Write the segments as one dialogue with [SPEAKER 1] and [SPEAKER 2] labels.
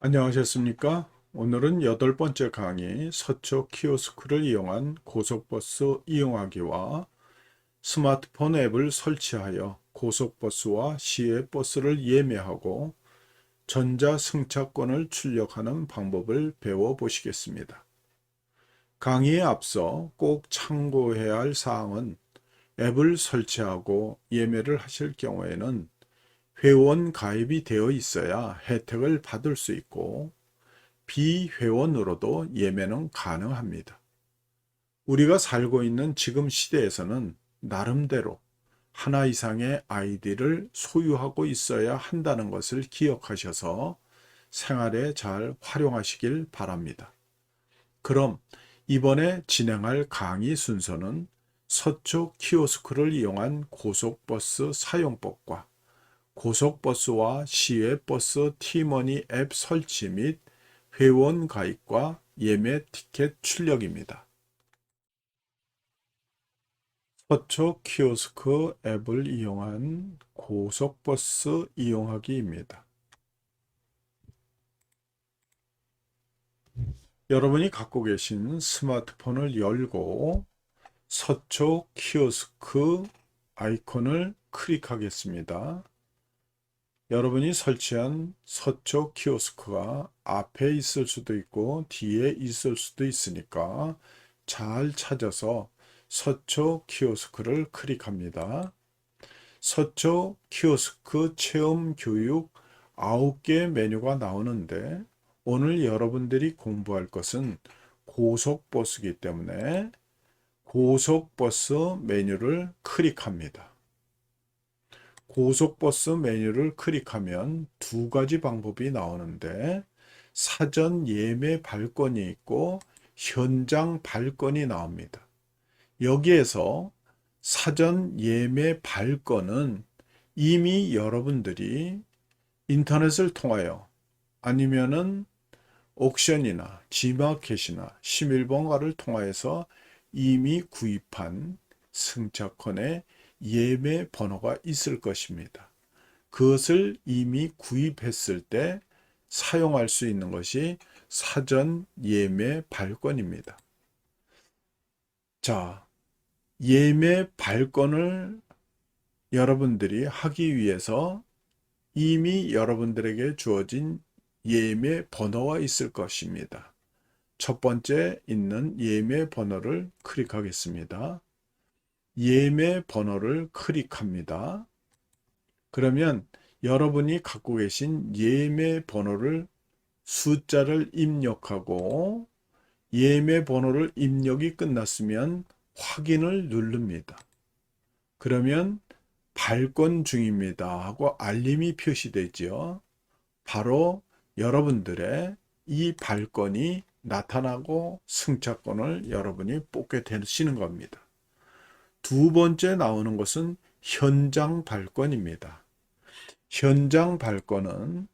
[SPEAKER 1] 안녕하셨습니까? 오늘은 8번째 강의 서초 키오스크를 이용한 고속버스 이용하기와 스마트폰 앱을 설치하여 고속버스와 시외버스를 예매하고 전자승차권을 출력하는 방법을 배워보시겠습니다. 강의에 앞서 꼭 참고해야 할 사항은 앱을 설치하고 예매를 하실 경우에는 회원 가입이 되어 있어야 혜택을 받을 수 있고 비회원으로도 예매는 가능합니다. 우리가 살고 있는 지금 시대에서는 나름대로 하나 이상의 아이디를 소유하고 있어야 한다는 것을 기억하셔서 생활에 잘 활용하시길 바랍니다. 그럼 이번에 진행할 강의 순서는 서초 키오스크를 이용한 고속버스 사용법과 고속버스와 시외버스 티머니 앱 설치 및 회원 가입과 예매 티켓 출력입니다. 서초 키오스크 앱을 이용한 고속버스 이용하기입니다. 여러분이 갖고 계신 스마트폰을 열고 서초 키오스크 아이콘을 클릭하겠습니다. 여러분이 설치한 서초 키오스크가 앞에 있을 수도 있고 뒤에 있을 수도 있으니까 잘 찾아서 서초 키오스크를 클릭합니다. 서초 키오스크 체험 교육 9개 메뉴가 나오는데 오늘 여러분들이 공부할 것은 고속버스이기 때문에 고속버스 메뉴를 클릭합니다. 고속버스 메뉴를 클릭하면 두 가지 방법이 나오는데 사전 예매 발권이 있고 현장 발권이 나옵니다. 여기에서 사전 예매 발권은 이미 여러분들이 인터넷을 통하여 아니면은 옥션이나 지마켓이나 심일본가를 통하여서 이미 구입한 승차권의 예매 번호가 있을 것입니다. 그것을 이미 구입했을 때 사용할 수 있는 것이 사전 예매 발권입니다. 자, 예매 발권을 여러분들이 하기 위해서 이미 여러분들에게 주어진 예매 번호가 있을 것입니다. 첫 번째 있는 예매 번호를 클릭하겠습니다. 예매 번호를 클릭합니다. 그러면 여러분이 갖고 계신 예매 번호를 숫자를 입력하고 예매 번호를 입력이 끝났으면 확인을 누릅니다. 그러면 발권 중입니다 하고 알림이 표시되죠. 바로 여러분들의 이 발권이 나타나고 승차권을 여러분이 뽑게 되시는 겁니다. 두 번째 나오는 것은 현장 발권입니다. 현장 발권은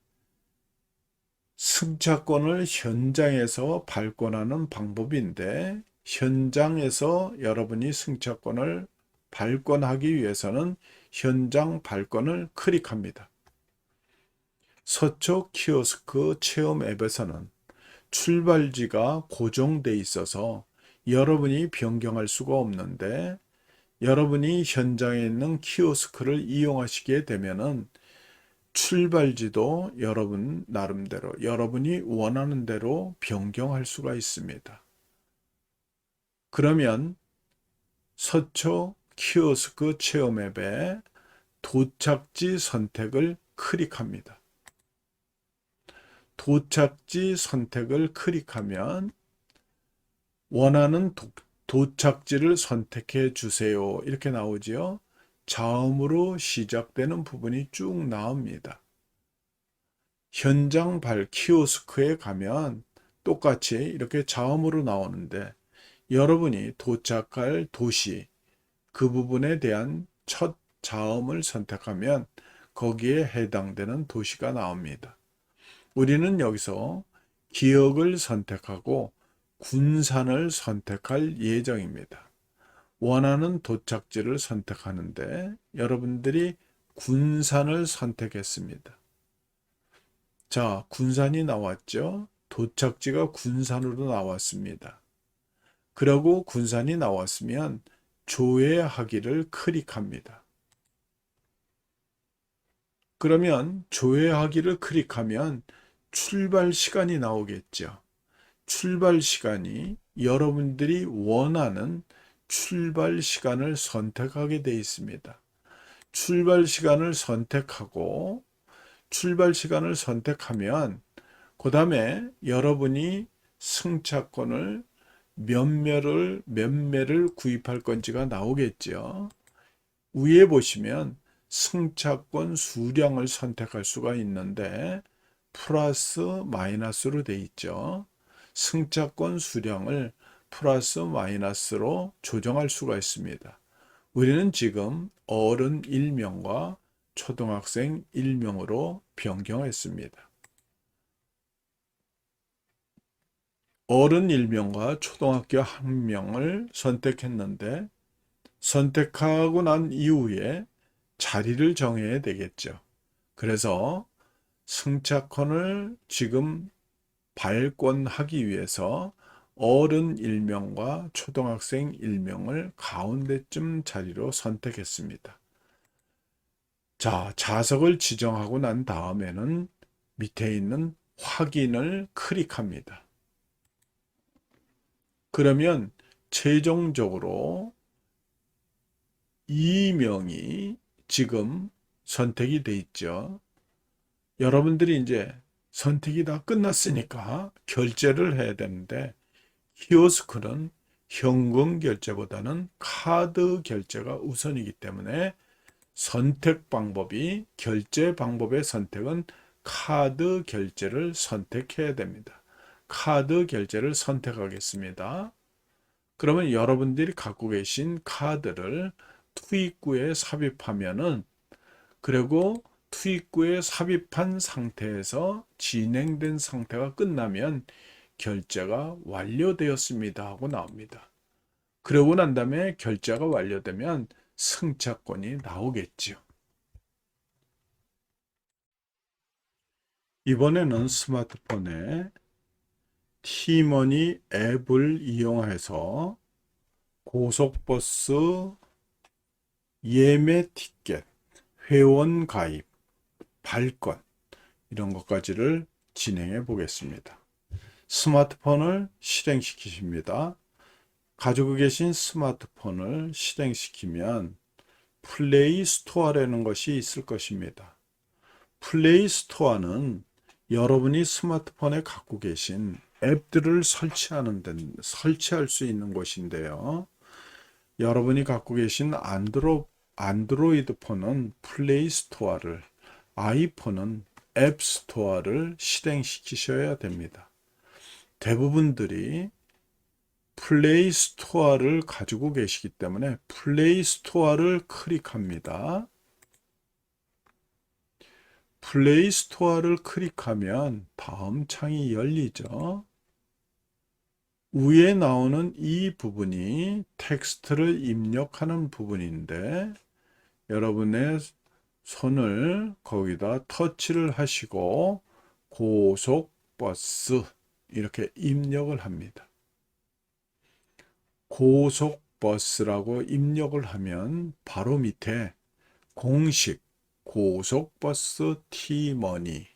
[SPEAKER 1] 승차권을 현장에서 발권하는 방법인데 현장에서 여러분이 승차권을 발권하기 위해서는 현장 발권을 클릭합니다. 서초 키오스크 체험 앱에서는 출발지가 고정돼 있어서 여러분이 변경할 수가 없는데 여러분이 현장에 있는 키오스크를 이용하시게 되면은 출발지도 여러분 나름대로 여러분이 원하는 대로 변경할 수가 있습니다. 그러면 서초 키오스크 체험 앱에 도착지 선택을 클릭합니다. 도착지 선택을 클릭하면 원하는 도착지를 선택해 주세요. 이렇게 나오지요. 자음으로 시작되는 부분이 쭉 나옵니다. 현장 키오스크에 가면 똑같이 이렇게 자음으로 나오는데 여러분이 도착할 도시 그 부분에 대한 첫 자음을 선택하면 거기에 해당되는 도시가 나옵니다. 우리는 여기서 기역을 선택하고 군산을 선택할 예정입니다. 원하는 도착지를 선택하는데 여러분들이 군산을 선택했습니다. 자, 군산이 나왔죠? 도착지가 군산으로 나왔습니다. 그러고 군산이 나왔으면 조회하기를 클릭합니다. 그러면 조회하기를 클릭하면 출발 시간이 나오겠죠. 출발 시간이 여러분들이 원하는 출발 시간을 선택하게 되어 있습니다. 출발 시간을 선택하고 출발 시간을 선택하면 그 다음에 여러분이 승차권을 몇 매를 구입할 건지가 나오겠죠. 위에 보시면 승차권 수량을 선택할 수가 있는데 플러스 마이너스로 되어 있죠. 승차권 수량을 플러스 마이너스로 조정할 수가 있습니다. 우리는 지금 어른 1명과 초등학생 1명으로 변경했습니다. 어른 1명과 초등학교 1명을 선택했는데 선택하고 난 이후에 자리를 정해야 되겠죠. 그래서 승차권을 지금 발권하기 위해서 어른 1명과 초등학생 1명을 가운데쯤 자리로 선택했습니다. 자, 좌석을 지정하고 난 다음에는 밑에 있는 확인을 클릭합니다. 그러면 최종적으로 2명이 지금 선택이 돼 있죠. 여러분들이 이제 선택이 다 끝났으니까 결제를 해야 되는데 키오스크는 현금 결제보다는 카드 결제가 우선이기 때문에 선택 방법이 결제 방법의 선택은 카드 결제를 선택해야 됩니다. 카드 결제를 선택하겠습니다. 그러면 여러분들이 갖고 계신 카드를 투입구에 삽입하면은 그리고 투입구에 삽입한 상태에서 진행된 상태가 끝나면 결제가 완료되었습니다 하고 나옵니다. 그러고 난 다음에 결제가 완료되면 승차권이 나오겠죠. 이번에는 스마트폰에 티머니 앱을 이용해서 고속버스 예매 티켓, 회원 가입, 발권 이런 것까지를 진행해 보겠습니다. 스마트폰을 실행시키십니다. 가지고 계신 스마트폰을 실행시키면 플레이 스토어라는 것이 있을 것입니다. 플레이 스토어는 여러분이 스마트폰에 갖고 계신 앱들을 설치할 수 있는 곳인데요. 여러분이 갖고 계신 안드로이드 폰은 플레이 스토어를, 아이폰은 앱 스토어를 실행시키셔야 됩니다. 대부분들이 플레이 스토어를 가지고 계시기 때문에 플레이 스토어를 클릭합니다. 플레이 스토어를 클릭하면 다음 창이 열리죠. 위에 나오는 이 부분이 텍스트를 입력하는 부분인데 여러분의 손을 거기다 터치를 하시고 고속버스 이렇게 입력을 합니다. 고속버스라고 입력을 하면 바로 밑에 공식 고속버스 티머니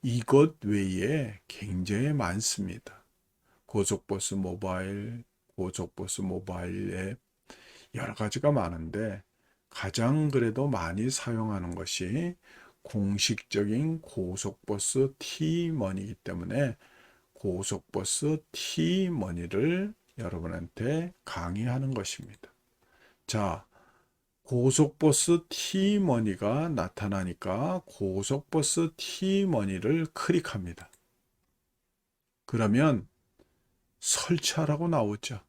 [SPEAKER 1] 이것 외에 굉장히 많습니다. 고속버스 모바일, 고속버스 모바일 앱 여러 가지가 많은데 가장 그래도 많이 사용하는 것이 공식적인 고속버스 티머니이기 때문에 고속버스 티머니를 여러분한테 강의하는 것입니다. 자, 고속버스 티머니가 나타나니까 고속버스 티머니를 클릭합니다. 그러면 설치하라고 나오죠.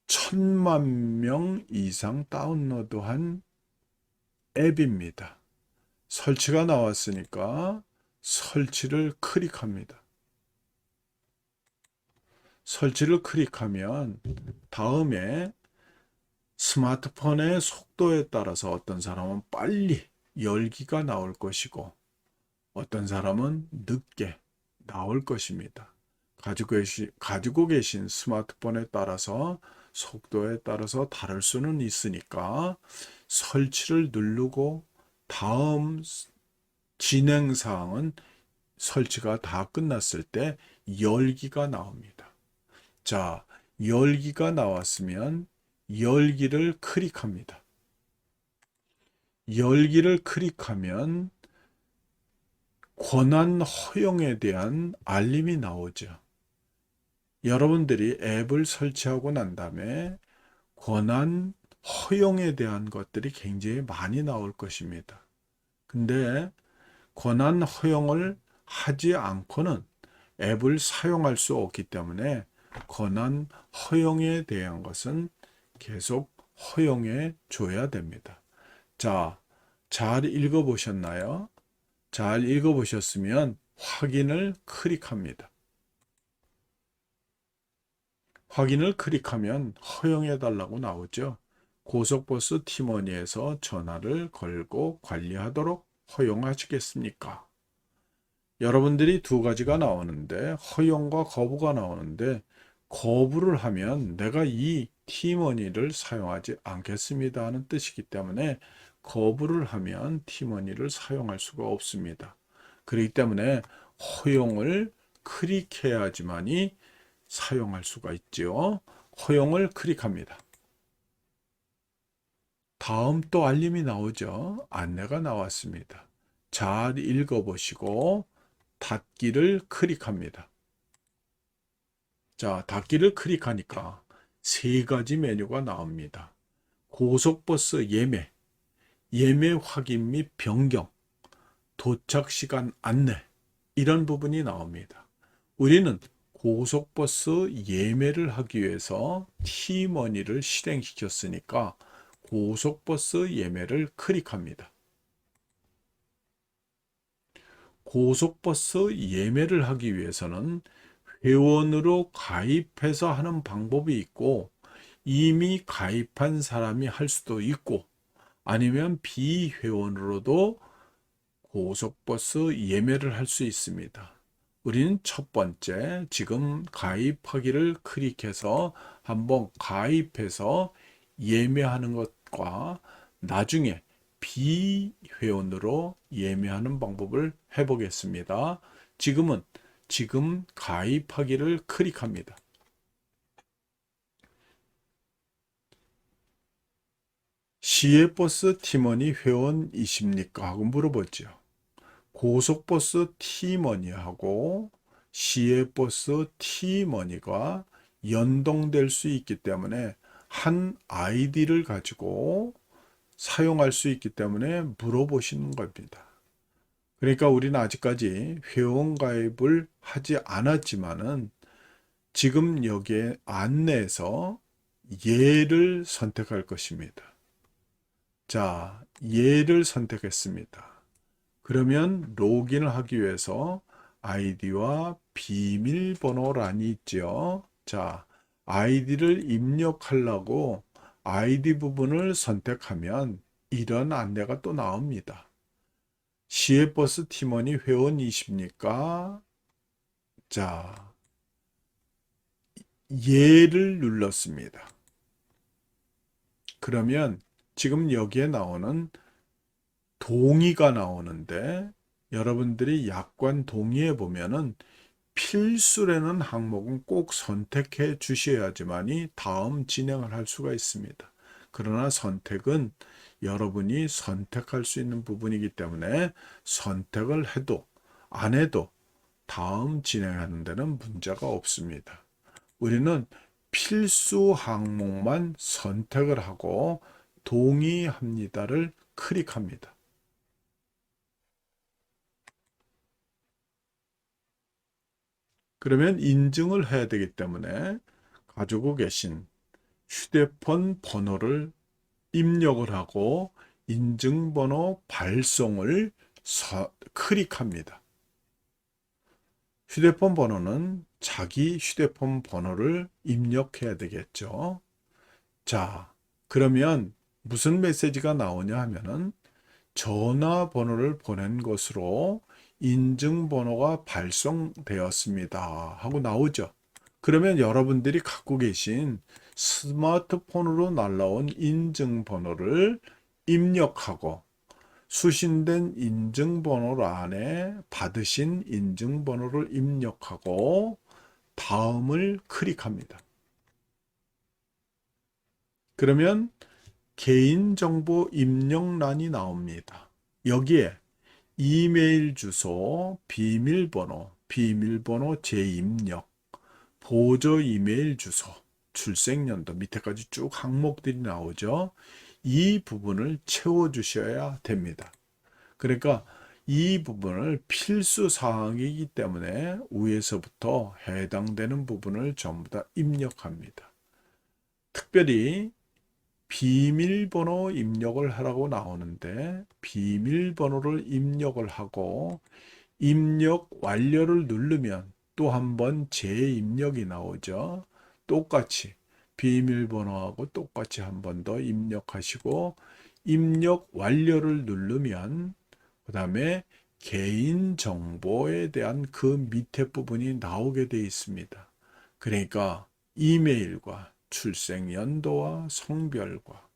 [SPEAKER 1] 1000만 명 이상 다운로드한 앱입니다. 설치가 나왔으니까 설치를 클릭합니다. 설치를 클릭하면 다음에 스마트폰의 속도에 따라서 어떤 사람은 빨리 열기가 나올 것이고 어떤 사람은 늦게 나올 것입니다. 가지고 계신 스마트폰에 따라서 속도에 따라서 다를 수는 있으니까 설치를 누르고 다음 진행 사항은 설치가 다 끝났을 때 열기가 나옵니다. 자, 열기가 나왔으면 열기를 클릭합니다. 열기를 클릭하면 권한 허용에 대한 알림이 나오죠. 여러분들이 앱을 설치하고 난 다음에 권한 허용에 대한 것들이 굉장히 많이 나올 것입니다. 근데 권한 허용을 하지 않고는 앱을 사용할 수 없기 때문에 권한 허용에 대한 것은 계속 허용해 줘야 됩니다. 자, 잘 읽어보셨나요? 잘 읽어보셨으면 확인을 클릭합니다. 확인을 클릭하면 허용해 달라고 나오죠. 고속버스 팀원이에서 전화를 걸고 관리하도록 허용하시겠습니까? 여러분들이 두 가지가 나오는데 허용과 거부가 나오는데 거부를 하면 내가 이 팀원이를 사용하지 않겠습니다 하는 뜻이기 때문에 거부를 하면 팀원이를 사용할 수가 없습니다. 그렇기 때문에 허용을 클릭해야지만이 사용할 수가 있지요. 허용을 클릭합니다. 다음 또 알림이 나오죠. 안내가 나왔습니다. 잘 읽어보시고 닫기를 클릭합니다. 자, 닫기를 클릭하니까 세 가지 메뉴가 나옵니다. 고속버스 예매, 예매 확인 및 변경, 도착 시간 안내, 이런 부분이 나옵니다. 우리는 고속버스 예매를 하기 위해서 T머니를 실행시켰으니까 고속버스 예매를 클릭합니다. 고속버스 예매를 하기 위해서는 회원으로 가입해서 하는 방법이 있고 이미 가입한 사람이 할 수도 있고 아니면 비회원으로도 고속버스 예매를 할 수 있습니다. 우리는 첫 번째 지금 가입하기를 클릭해서 한번 가입해서 예매하는 것과 나중에 비회원으로 예매하는 방법을 해보겠습니다. 지금 가입하기를 클릭합니다. 시외버스 팀원이 회원이십니까? 하고 물어보죠. 고속버스 T머니하고 시외버스 T머니가 연동될 수 있기 때문에 한 아이디를 가지고 사용할 수 있기 때문에 물어보시는 겁니다. 그러니까 우리는 아직까지 회원 가입을 하지 않았지만은 지금 여기에 안내에서 예를 선택할 것입니다. 자, 예를 선택했습니다. 그러면 로그인을 하기 위해서 아이디와 비밀번호란이 있죠. 자, 아이디를 입력하려고 아이디 부분을 선택하면 이런 안내가 또 나옵니다. 시외버스 팀원이 회원이십니까? 자, 예를 눌렀습니다. 그러면 지금 여기에 나오는 동의가 나오는데 여러분들이 약관 동의에 보면은 필수라는 항목은 꼭 선택해 주셔야지만이 다음 진행을 할 수가 있습니다. 그러나 선택은 여러분이 선택할 수 있는 부분이기 때문에 선택을 해도 안 해도 다음 진행하는 데는 문제가 없습니다. 우리는 필수 항목만 선택을 하고 동의합니다를 클릭합니다. 그러면 인증을 해야 되기 때문에 가지고 계신 휴대폰 번호를 입력을 하고 인증번호 발송을 클릭합니다. 휴대폰 번호는 자기 휴대폰 번호를 입력해야 되겠죠. 자, 그러면 무슨 메시지가 나오냐 하면은 전화번호를 보낸 것으로 인증번호가 발송되었습니다 하고 나오죠. 그러면 여러분들이 갖고 계신 스마트폰으로 날라온 인증번호를 입력하고 수신된 인증번호 안에 받으신 인증번호를 입력하고 다음을 클릭합니다. 그러면 개인정보 입력란이 나옵니다. 여기에 이메일 주소, 비밀번호 재입력, 보조 이메일 주소, 출생연도 밑에까지 쭉 항목들이 나오죠. 이 부분을 채워주셔야 됩니다. 그러니까 이 부분을 필수 사항이기 때문에 위에서부터 해당되는 부분을 전부 다 입력합니다. 특별히 비밀번호 입력을 하라고 나오는데 비밀번호를 입력을 하고 입력 완료를 누르면 또 한 번 재입력이 나오죠. 똑같이 비밀번호하고 똑같이 한 번 더 입력하시고 입력 완료를 누르면 그 다음에 개인정보에 대한 그 밑에 부분이 나오게 되어 있습니다. 그러니까 이메일과 출생연도와 성별과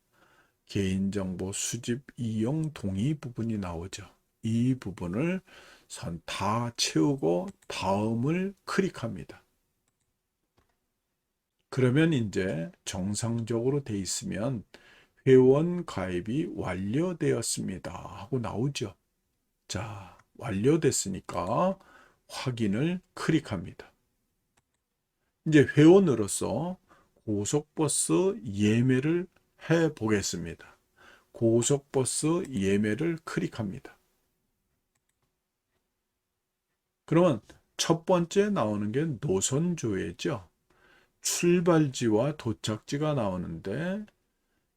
[SPEAKER 1] 개인정보 수집 이용 동의 부분이 나오죠. 이 부분을 다 채우고 다음을 클릭합니다. 그러면 이제 정상적으로 돼 있으면 회원 가입이 완료되었습니다 하고 나오죠. 자, 완료됐으니까 확인을 클릭합니다. 이제 회원으로서 고속버스 예매를 해 보겠습니다. 고속버스 예매를 클릭합니다. 그러면 첫 번째 나오는 게 노선조회죠. 출발지와 도착지가 나오는데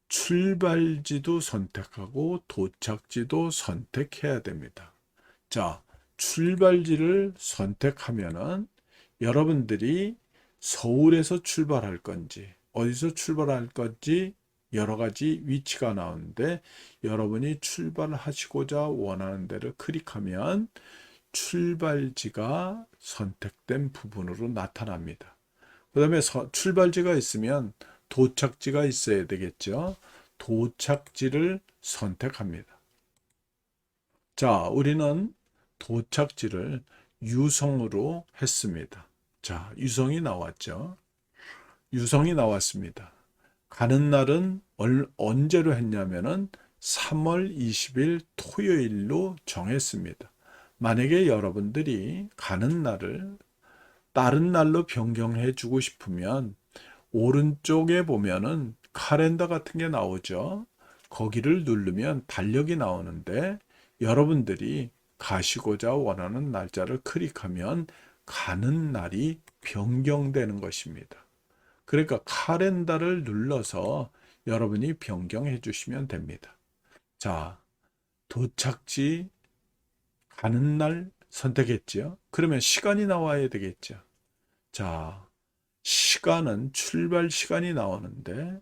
[SPEAKER 1] 출발지도 선택하고 도착지도 선택해야 됩니다. 자, 출발지를 선택하면은 여러분들이 서울에서 출발할 건지 어디서 출발할 건지 여러 가지 위치가 나오는데 여러분이 출발하시고자 원하는 데를 클릭하면 출발지가 선택된 부분으로 나타납니다. 그 다음에 출발지가 있으면 도착지가 있어야 되겠죠. 도착지를 선택합니다. 자, 우리는 도착지를 유성으로 했습니다. 자, 유성이 나왔죠. 유성이 나왔습니다. 가는 날은 언제로 했냐면은 3월 20일 토요일로 정했습니다. 만약에 여러분들이 가는 날을 다른 날로 변경해 주고 싶으면 오른쪽에 보면은 카렌더 같은 게 나오죠. 거기를 누르면 달력이 나오는데 여러분들이 가시고자 원하는 날짜를 클릭하면 가는 날이 변경되는 것입니다. 그러니까 카렌더를 눌러서 여러분이 변경해 주시면 됩니다. 자, 도착지 가는 날 선택했죠. 그러면 시간이 나와야 되겠죠. 자, 시간은 출발 시간이 나오는데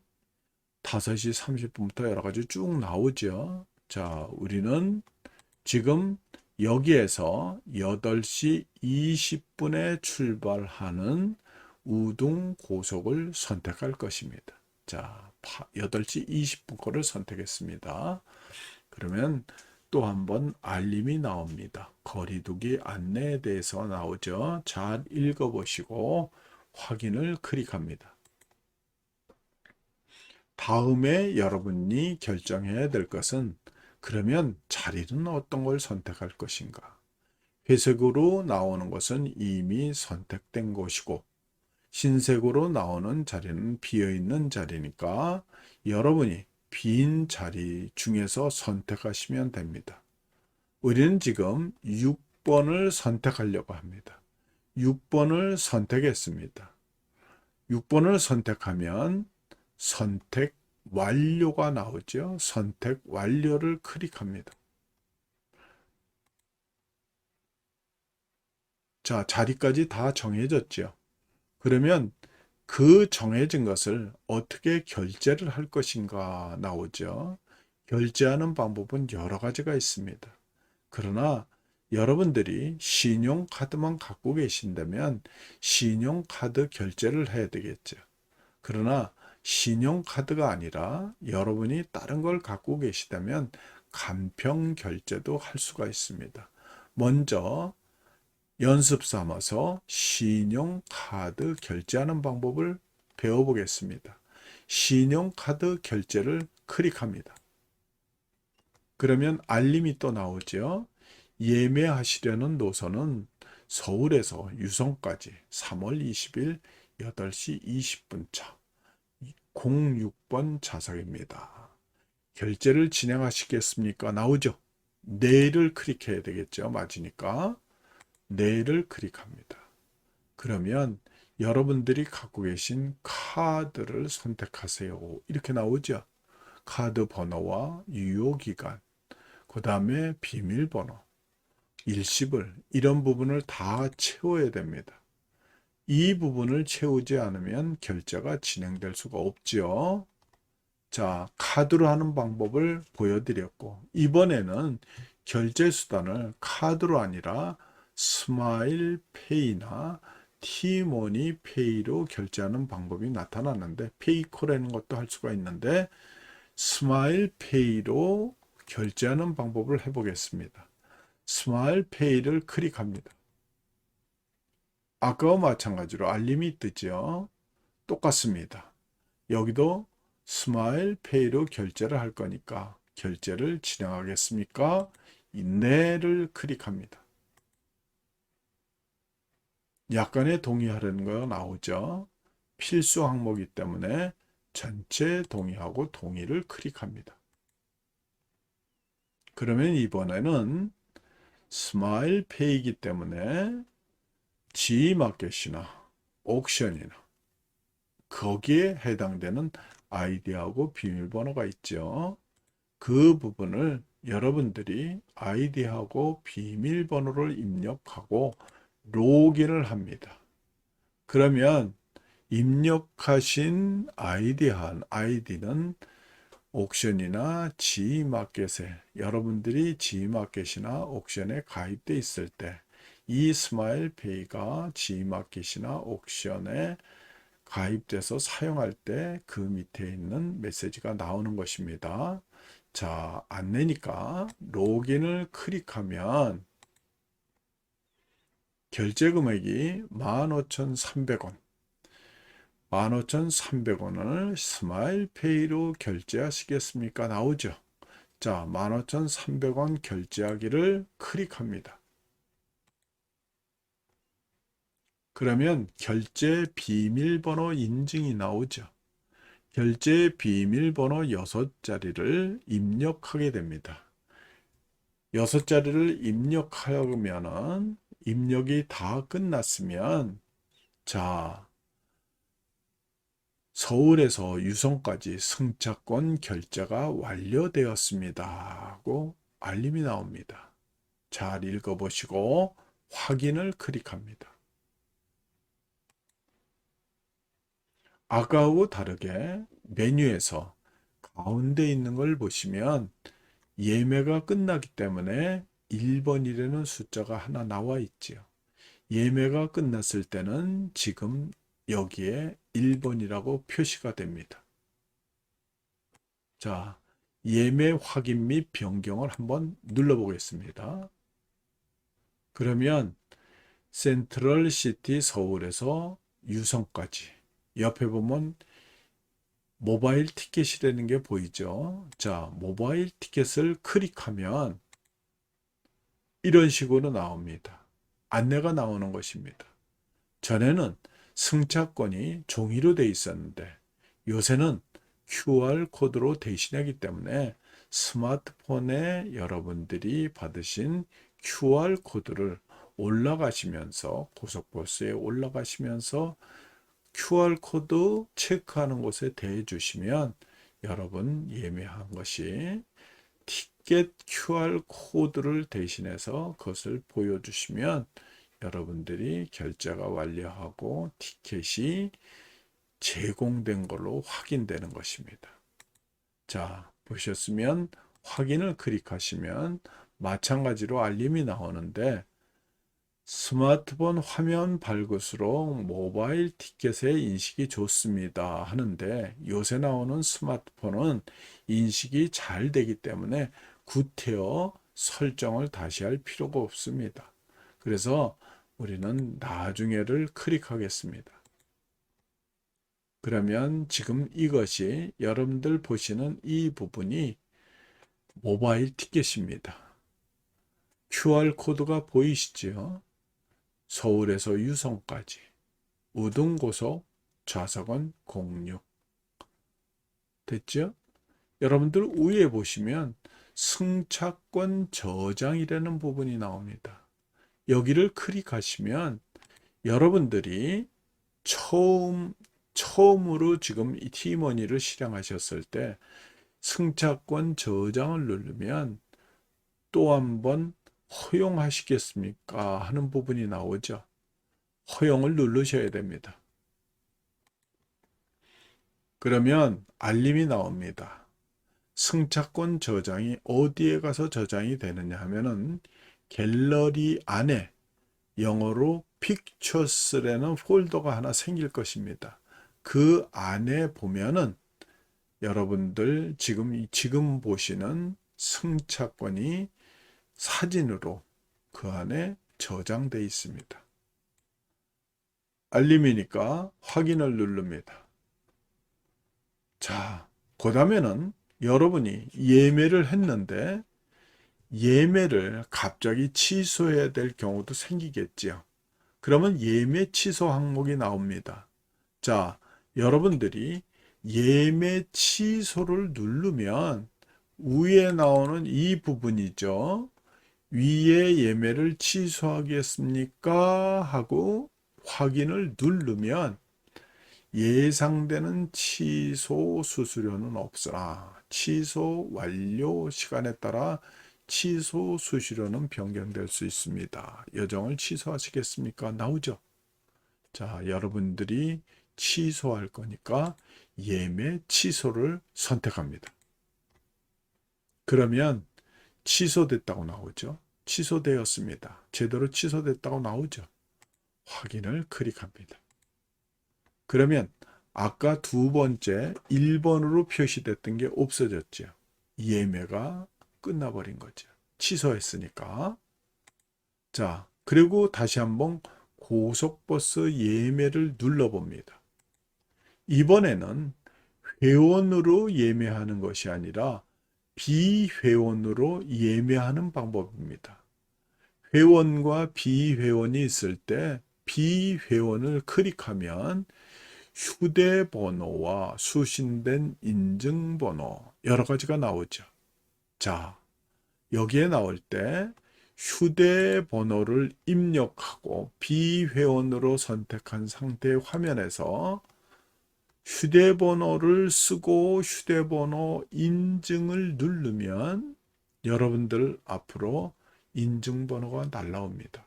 [SPEAKER 1] 5시 30분부터 여러 가지 쭉 나오죠. 자, 우리는 지금 여기에서 8시 20분에 출발하는 우등 고속을 선택할 것입니다. 자, 8시 20분 거를 선택했습니다. 그러면 또 한번 알림이 나옵니다. 거리두기 안내에 대해서 나오죠. 잘 읽어보시고 확인을 클릭합니다. 다음에 여러분이 결정해야 될 것은 그러면 자리는 어떤 걸 선택할 것인가? 회색으로 나오는 것은 이미 선택된 곳이고 흰색으로 나오는 자리는 비어있는 자리니까 여러분이 빈 자리 중에서 선택하시면 됩니다. 우리는 지금 6번을 선택하려고 합니다. 6번을 선택했습니다. 6번을 선택하면 선택 완료가 나오죠. 선택 완료를 클릭합니다. 자, 자리까지 다 정해졌죠. 그러면 그 정해진 것을 어떻게 결제를 할 것인가 나오죠. 결제하는 방법은 여러 가지가 있습니다. 그러나 여러분들이 신용카드만 갖고 계신다면 신용카드 결제를 해야 되겠죠. 그러나 신용카드가 아니라 여러분이 다른 걸 갖고 계시다면 간편 결제도 할 수가 있습니다. 먼저 연습 삼아서 신용카드 결제하는 방법을 배워보겠습니다. 신용카드 결제를 클릭합니다. 그러면 알림이 또 나오죠. 예매하시려는 노선은 서울에서 유성까지 3월 20일 8시 20분 차 06번 좌석입니다. 결제를 진행하시겠습니까? 나오죠. 네를 클릭해야 되겠죠. 맞으니까 네를 클릭합니다. 그러면 여러분들이 갖고 계신 카드를 선택하세요. 이렇게 나오죠. 카드 번호와 유효기간, 그 다음에 비밀번호, 일시불 이런 부분을 다 채워야 됩니다. 이 부분을 채우지 않으면 결제가 진행될 수가 없지요. 자, 카드로 하는 방법을 보여드렸고 이번에는 결제 수단을 카드로 아니라 스마일페이나 티모니페이로 결제하는 방법이 나타나는데 페이코라는 것도 할 수가 있는데 스마일페이로 결제하는 방법을 해보겠습니다. 스마일페이를 클릭합니다. 아까와 마찬가지로 알림이 뜨죠. 똑같습니다. 여기도 스마일페이로 결제를 할 거니까 결제를 진행하겠습니까? 네를 클릭합니다. 약간의 동의하려는 거 나오죠. 필수 항목이기 때문에 전체 동의하고 동의를 클릭합니다. 그러면 이번에는 스마일페이이기 때문에 G마켓이나 옥션이나 거기에 해당되는 아이디하고 비밀번호가 있죠. 그 부분을 여러분들이 아이디하고 비밀번호를 입력하고 로그인을 합니다. 그러면 입력하신 아이디는 옥션이나 G마켓에 여러분들이 G마켓이나 옥션에 가입되어 있을 때 이 스마일페이가 G마켓이나 옥션에 가입돼서 사용할 때 그 밑에 있는 메시지가 나오는 것입니다. 자, 안내니까 로그인을 클릭하면 결제 금액이 15,300원 15,300원을 스마일페이로 결제하시겠습니까? 나오죠. 자, 15,300원 결제하기를 클릭합니다. 그러면 결제 비밀번호 인증이 나오죠. 결제 비밀번호 6자리를 입력하게 됩니다. 6자리를 입력하려면 입력이 다 끝났으면 자, 서울에서 유성까지 승차권 결제가 완료되었습니다 하고 알림이 나옵니다. 잘 읽어보시고 확인을 클릭합니다. 아까하고 다르게 메뉴에서 가운데 있는 걸 보시면 예매가 끝나기 때문에 1번이라는 숫자가 하나 나와 있지요. 예매가 끝났을 때는 지금 여기에 1번이라고 표시가 됩니다. 자, 예매 확인 및 변경을 한번 눌러보겠습니다. 그러면 센트럴시티 서울에서 유성까지 옆에 보면 모바일 티켓이라는 게 보이죠. 자, 모바일 티켓을 클릭하면 이런 식으로 나옵니다. 안내가 나오는 것입니다. 전에는 승차권이 종이로 되어 있었는데 요새는 QR코드로 대신하기 때문에 스마트폰에 여러분들이 받으신 QR코드를 올라가시면서 고속버스에 올라가시면서 QR코드 체크하는 곳에 대주시면 여러분 예매한 것이 티켓 QR코드를 대신해서 그것을 보여주시면 여러분들이 결제가 완료하고 티켓이 제공된 걸로 확인되는 것입니다. 자, 보셨으면 확인을 클릭하시면 마찬가지로 알림이 나오는데 스마트폰 화면 밝을수록 모바일 티켓의 인식이 좋습니다 하는데 요새 나오는 스마트폰은 인식이 잘 되기 때문에 구태여 설정을 다시 할 필요가 없습니다. 그래서 우리는 나중에를 클릭하겠습니다. 그러면 지금 이것이 여러분들 보시는 이 부분이 모바일 티켓입니다. QR코드가 보이시죠? 서울에서 유성까지 우등고속 좌석은 06 됐죠? 여러분들 위에 보시면 승차권 저장이라는 부분이 나옵니다. 여기를 클릭하시면 여러분들이 처음으로 지금 이 티머니를 실행하셨을 때 승차권 저장을 누르면 또 한번 허용하시겠습니까? 하는 부분이 나오죠. 허용을 누르셔야 됩니다. 그러면 알림이 나옵니다. 승차권 저장이 어디에 가서 저장이 되느냐 하면은 갤러리 안에 영어로 Pictures라는 폴더가 하나 생길 것입니다. 그 안에 보면은 여러분들 지금 보시는 승차권이 사진으로 그 안에 저장되어 있습니다. 알림이니까 확인을 누릅니다. 자, 그 다음에는 여러분이 예매를 했는데 예매를 갑자기 취소해야 될 경우도 생기겠지요. 그러면 예매 취소 항목이 나옵니다. 자, 여러분들이 예매 취소를 누르면 위에 나오는 이 부분이죠. 위에 예매를 취소하겠습니까? 하고 확인을 누르면 예상되는 취소 수수료는 없으나 취소 완료 시간에 따라 취소 수수료는 변경될 수 있습니다. 여정을 취소하시겠습니까? 나오죠. 자, 여러분들이 취소할 거니까 예매 취소를 선택합니다. 그러면 취소됐다고 나오죠. 취소되었습니다. 제대로 취소됐다고 나오죠. 확인을 클릭합니다. 그러면 아까 두 번째 1번으로 표시됐던 게 없어졌죠. 예매가 끝나버린 거죠. 취소했으니까. 자, 그리고 다시 한번 고속버스 예매를 눌러봅니다. 이번에는 회원으로 예매하는 것이 아니라 비회원으로 예매하는 방법입니다. 회원과 비회원이 있을 때 비회원을 클릭하면 휴대번호와 수신된 인증번호 여러 가지가 나오죠. 자, 여기에 나올 때 휴대번호를 입력하고 비회원으로 선택한 상태의 화면에서 휴대번호를 쓰고 휴대번호 인증을 누르면 여러분들 앞으로 인증번호가 날라옵니다.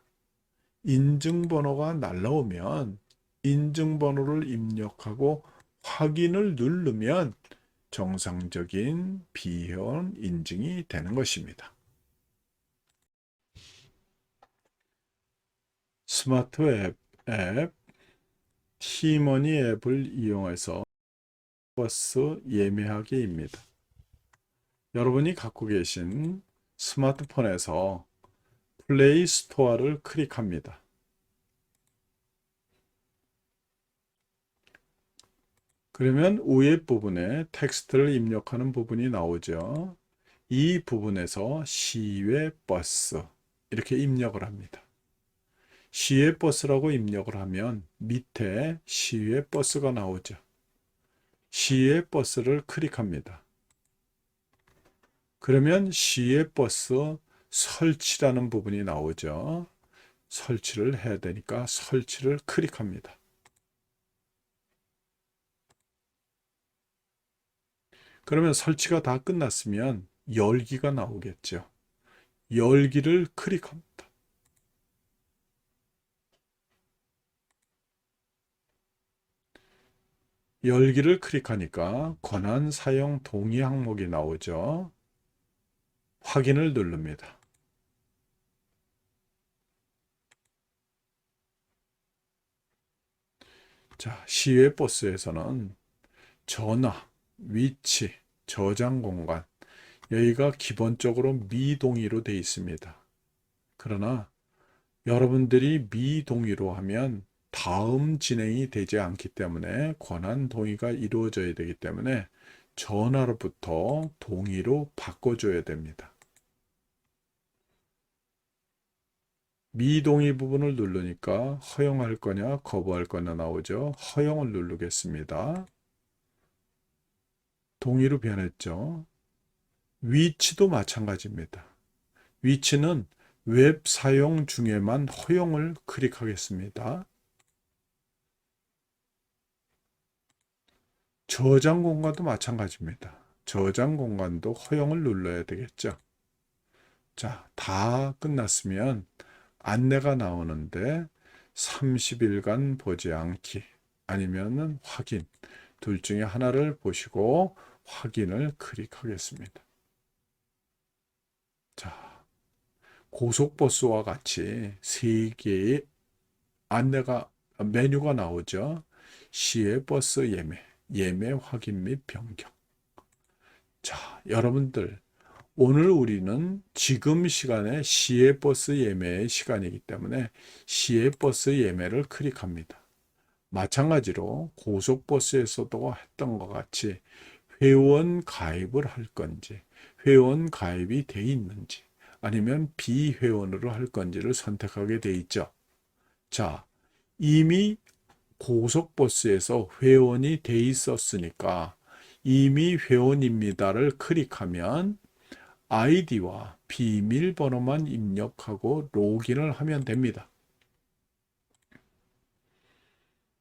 [SPEAKER 1] 인증번호가 날라오면 인증번호를 입력하고 확인을 누르면 정상적인 비회원 인증이 되는 것입니다. 스마트 앱 티머니 앱을 이용해서 버스 예매하기입니다. 여러분이 갖고 계신 스마트폰에서 플레이 스토어를 클릭합니다. 그러면 위에 부분에 텍스트를 입력하는 부분이 나오죠. 이 부분에서 시외 버스 이렇게 입력을 합니다. 시외 버스라고 입력을 하면 밑에 시외 버스가 나오죠. 시외 버스를 클릭합니다. 그러면 시외 버스 설치라는 부분이 나오죠. 설치를 해야 되니까 설치를 클릭합니다. 그러면 설치가 다 끝났으면 열기가 나오겠죠. 열기를 클릭합니다. 열기를 클릭하니까 권한 사용 동의 항목이 나오죠. 확인을 누릅니다. 자, 시외 버스에서는 전화, 위치, 저장 공간, 여기가 기본적으로 미동의로 되어 있습니다. 그러나 여러분들이 미동의로 하면 다음 진행이 되지 않기 때문에 권한 동의가 이루어져야 되기 때문에 전화로부터 동의로 바꿔줘야 됩니다. 미동의 부분을 누르니까 허용할 거냐 거부할 거냐 나오죠. 허용을 누르겠습니다. 동의로 변했죠. 위치도 마찬가지입니다. 위치는 웹 사용 중에만 허용을 클릭하겠습니다. 저장 공간도 마찬가지입니다. 저장 공간도 허용을 눌러야 되겠죠. 자, 다 끝났으면 안내가 나오는데 30일간 보지 않기 아니면은 확인 둘 중에 하나를 보시고 확인을 클릭하겠습니다. 자, 고속버스와 같이 3개의 메뉴가 나오죠. 시외버스 예매, 예매 확인 및 변경. 자, 여러분들 오늘 우리는 지금 시간에 시외버스 예매의 시간이기 때문에 시외버스 예매를 클릭합니다. 마찬가지로 고속버스에서도 했던 것 같이 회원 가입을 할 건지, 회원 가입이 돼 있는지, 아니면 비회원으로 할 건지를 선택하게 돼 있죠. 자, 이미 고속버스에서 회원이 돼 있었으니까 이미 회원입니다를 클릭하면 아이디와 비밀번호만 입력하고 로그인을 하면 됩니다.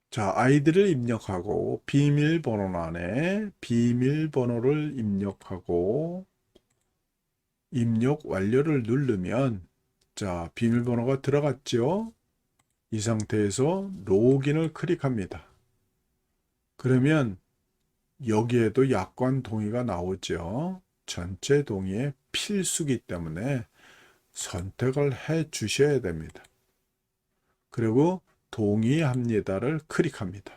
[SPEAKER 1] 자, 아이디를 입력하고 비밀번호 안에 비밀번호를 입력하고 입력 완료를 누르면 자, 비밀번호가 들어갔죠? 이 상태에서 로그인을 클릭합니다. 그러면 여기에도 약관 동의가 나오죠. 전체 동의에 필수기 때문에 선택을 해 주셔야 됩니다. 그리고 동의합니다를 클릭합니다.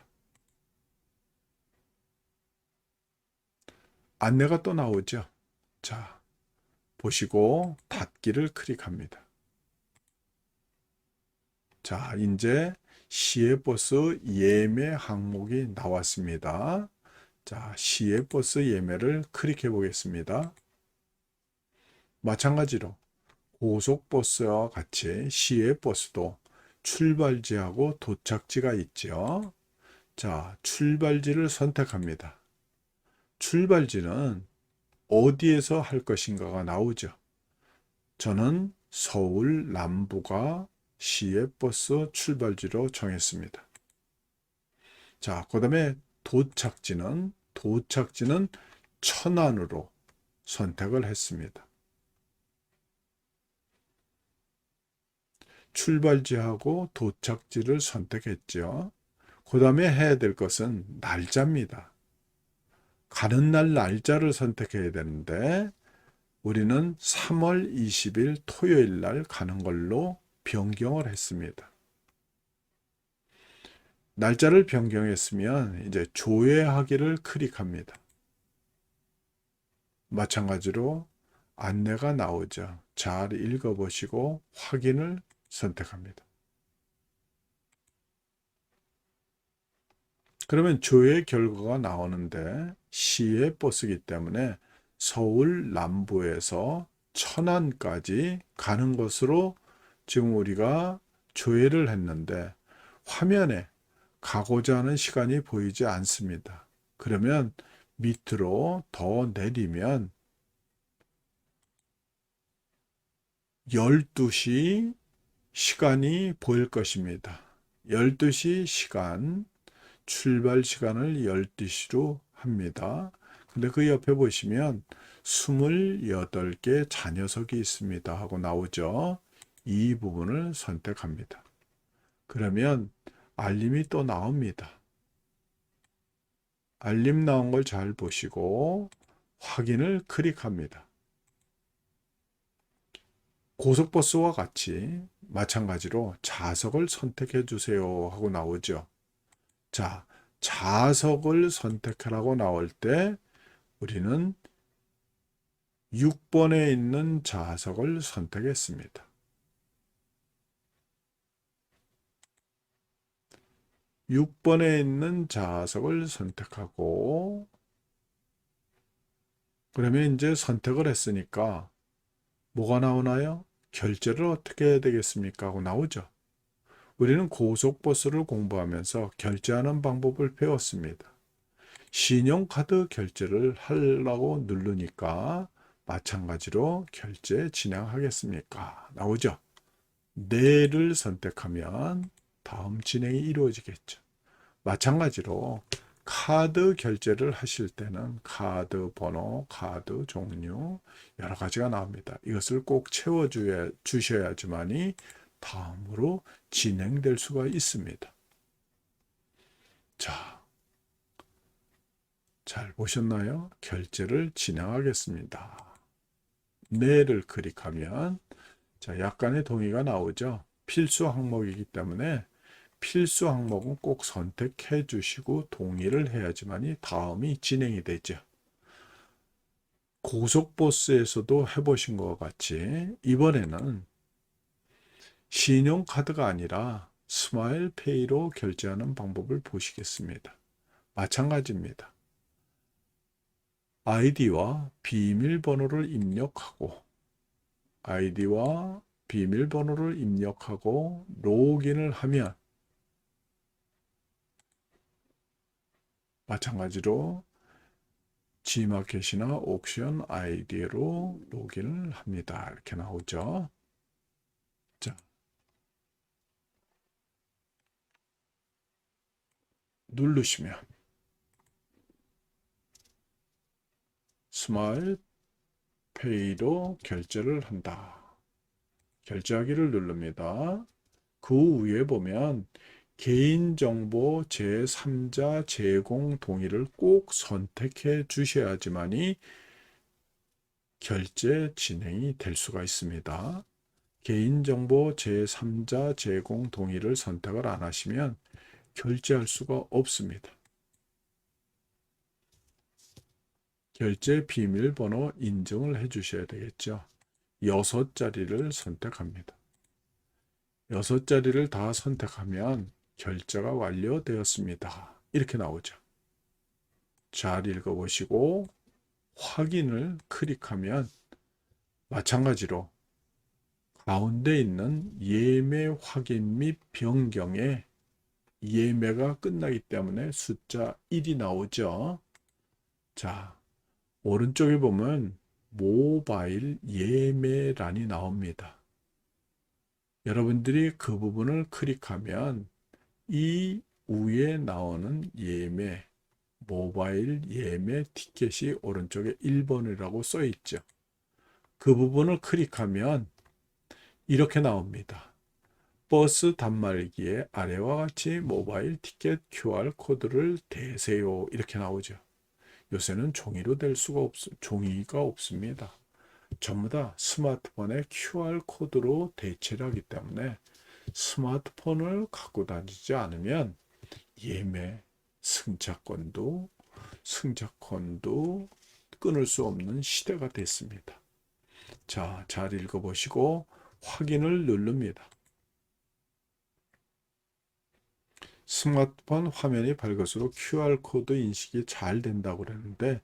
[SPEAKER 1] 안내가 또 나오죠. 자, 보시고 닫기를 클릭합니다. 자, 이제 시외버스 예매 항목이 나왔습니다. 자, 시외버스 예매를 클릭해 보겠습니다. 마찬가지로 고속버스와 같이 시외버스도 출발지하고 도착지가 있죠. 자, 출발지를 선택합니다. 출발지는 어디에서 할 것인가가 나오죠. 저는 서울 남부가 시외버스 출발지로 정했습니다. 자, 그 다음에 도착지는 천안으로 선택을 했습니다. 출발지하고 도착지를 선택했죠. 그 다음에 해야 될 것은 날짜입니다. 가는 날 날짜를 선택해야 되는데 우리는 3월 20일 토요일 날 가는 걸로 변경을 했습니다. 날짜를 변경했으면 이제 조회하기를 클릭합니다. 마찬가지로 안내가 나오죠. 잘 읽어보시고 확인을 선택합니다. 그러면 조회 결과가 나오는데 시외 버스이기 때문에 서울 남부에서 천안까지 가는 것으로 지금 우리가 조회를 했는데 화면에 가고자 하는 시간이 보이지 않습니다. 그러면 밑으로 더 내리면 12시 시간이 보일 것입니다. 12시 시간, 출발 시간을 12시로 합니다. 근데 그 옆에 보시면 28개 자녀석이 있습니다 하고 나오죠. 이 부분을 선택합니다. 그러면 알림이 또 나옵니다. 알림 나온 걸 잘 보시고 확인을 클릭합니다. 고속버스와 같이 마찬가지로 좌석을 선택해 주세요 하고 나오죠. 자, 좌석을 선택하라고 나올 때 우리는 6번에 있는 좌석을 선택했습니다. 6번에 있는 좌석을 선택하고 그러면 이제 선택을 했으니까 뭐가 나오나요? 결제를 어떻게 해야 되겠습니까? 하고 나오죠. 우리는 고속버스를 공부하면서 결제하는 방법을 배웠습니다. 신용카드 결제를 하려고 누르니까 마찬가지로 결제 진행하겠습니까? 나오죠. 네를 선택하면 다음 진행이 이루어지겠죠. 마찬가지로 카드 결제를 하실 때는 카드 번호, 카드 종류 여러 가지가 나옵니다. 이것을 꼭 채워 주셔야지만이 다음으로 진행될 수가 있습니다. 자, 잘 보셨나요? 결제를 진행하겠습니다. 네를 클릭하면 자, 약간의 동의가 나오죠. 필수 항목이기 때문에 필수 항목은 꼭 선택해 주시고 동의를 해야지만이 다음이 진행이 되죠. 고속버스에서도 해보신 것 같이 이번에는 신용카드가 아니라 스마일페이로 결제하는 방법을 보시겠습니다. 마찬가지입니다. 아이디와 비밀번호를 입력하고 로그인을 하면 마찬가지로 G마켓이나 옥션 아이디로 로그인을 합니다. 이렇게 나오죠. 자, 누르시면 스마일페이로 결제를 한다. 결제하기를 누릅니다. 그 위에 보면 개인정보 제3자 제공 동의를 꼭 선택해 주셔야지만이 결제 진행이 될 수가 있습니다. 개인정보 제3자 제공 동의를 선택을 안 하시면 결제할 수가 없습니다. 결제 비밀번호 인증을 해 주셔야 되겠죠. 6자리를 선택합니다. 6자리를 다 선택하면 결제가 완료되었습니다. 이렇게 나오죠. 잘 읽어보시고 확인을 클릭하면 마찬가지로 가운데 있는 예매 확인 및 변경에 예매가 끝나기 때문에 숫자 1이 나오죠. 자, 오른쪽에 보면 모바일 예매란이 나옵니다. 여러분들이 그 부분을 클릭하면 이 위에 나오는 예매, 모바일 예매 티켓이 오른쪽에 1번이라고 써 있죠. 그 부분을 클릭하면 이렇게 나옵니다. 버스 단말기에 아래와 같이 모바일 티켓 QR 코드를 대세요. 이렇게 나오죠. 요새는 종이로 될 수가 종이가 없습니다. 전부 다 스마트폰에 QR 코드로 대체를 하기 때문에 스마트폰을 갖고 다니지 않으면 예매, 승차권도 끊을 수 없는 시대가 됐습니다. 자, 잘 읽어보시고 확인을 누릅니다. 스마트폰 화면이 밝을수록 QR코드 인식이 잘 된다고 그랬는데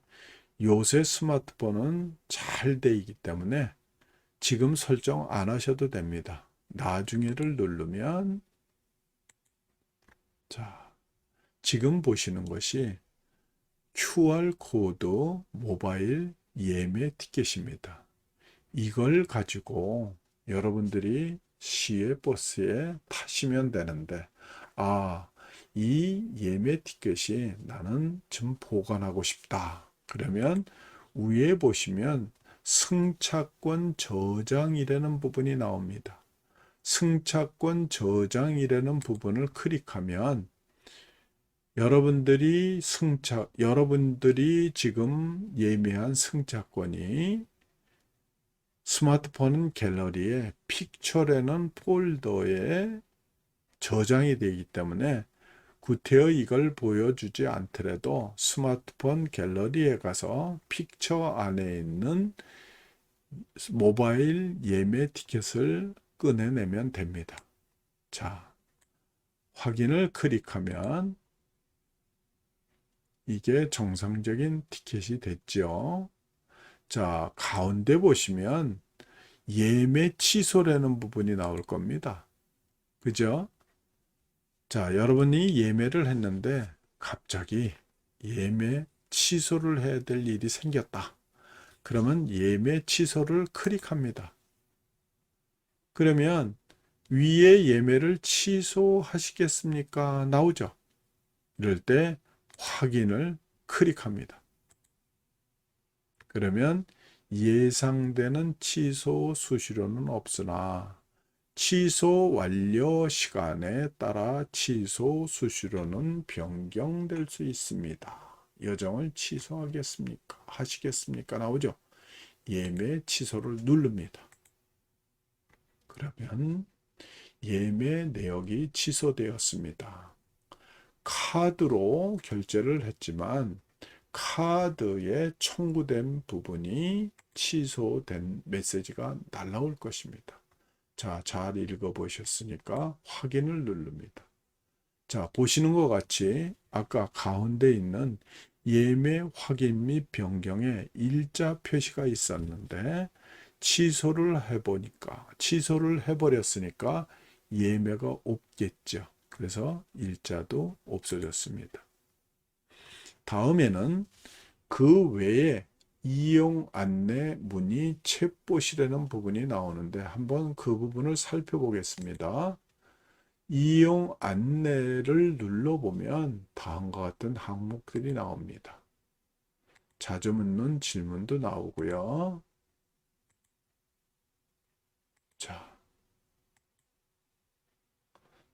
[SPEAKER 1] 요새 스마트폰은 잘 돼 있기 때문에 지금 설정 안 하셔도 됩니다. 나중에를 누르면 자, 지금 보시는 것이 QR코드 모바일 예매 티켓입니다. 이걸 가지고 여러분들이 시외 버스에 타시면 되는데 이 예매 티켓이 나는 좀 보관하고 싶다. 그러면 위에 보시면 승차권 저장이라는 부분이 나옵니다. 승차권 저장이라는 부분을 클릭하면 여러분들이 지금 예매한 승차권이 스마트폰 갤러리에 픽처라는 폴더에 저장이 되기 때문에 구태여 이걸 보여주지 않더라도 스마트폰 갤러리에 가서 픽처 안에 있는 모바일 예매 티켓을 꺼내내면 됩니다. 자, 확인을 클릭하면 이게 정상적인 티켓이 됐죠. 자, 가운데 보시면 예매 취소라는 부분이 나올 겁니다. 그죠? 자, 여러분이 예매를 했는데 갑자기 예매 취소를 해야 될 일이 생겼다. 그러면 예매 취소를 클릭합니다. 그러면 위에 예매를 취소하시겠습니까? 나오죠. 이럴 때 확인을 클릭합니다. 그러면 예상되는 취소 수수료는 없으나 취소 완료 시간에 따라 취소 수수료는 변경될 수 있습니다. 여정을 취소하겠습니까? 하시겠습니까? 나오죠. 예매 취소를 누릅니다. 그러면 예매 내역이 취소되었습니다. 카드로 결제를 했지만 카드에 청구된 부분이 취소된 메시지가 날라올 것입니다. 자, 잘 읽어보셨으니까 확인을 누릅니다. 자, 보시는 것 같이 아까 가운데 있는 예매 확인 및 변경에 일자 표시가 있었는데 취소를 해버렸으니까 예매가 없겠죠. 그래서 일자도 없어졌습니다. 다음에는 그 외에 이용 안내 문의 챗봇이라는 부분이 나오는데 한번 그 부분을 살펴보겠습니다. 이용 안내를 눌러보면 다음과 같은 항목들이 나옵니다. 자주 묻는 질문도 나오고요. 자,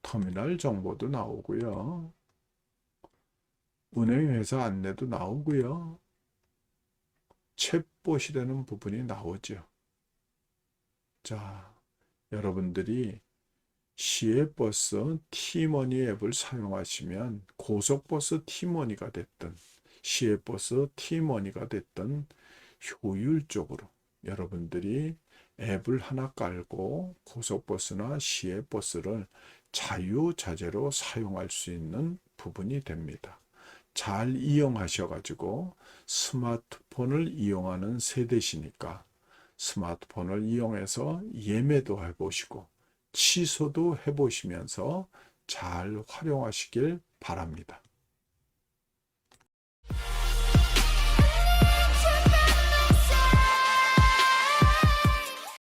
[SPEAKER 1] 터미널 정보도 나오고요. 은행회사 안내도 나오고요. 챗봇이라는 부분이 나오죠. 자, 여러분들이 시외버스 티머니 앱을 사용하시면 고속버스 티머니가 됐든 시외버스 티머니가 됐든 효율적으로 여러분들이 앱을 하나 깔고 고속버스나 시외버스를 자유자재로 사용할 수 있는 부분이 됩니다. 잘 이용하셔가지고 스마트폰을 이용하는 세대시니까 스마트폰을 이용해서 예매도 해보시고 취소도 해보시면서 잘 활용하시길 바랍니다.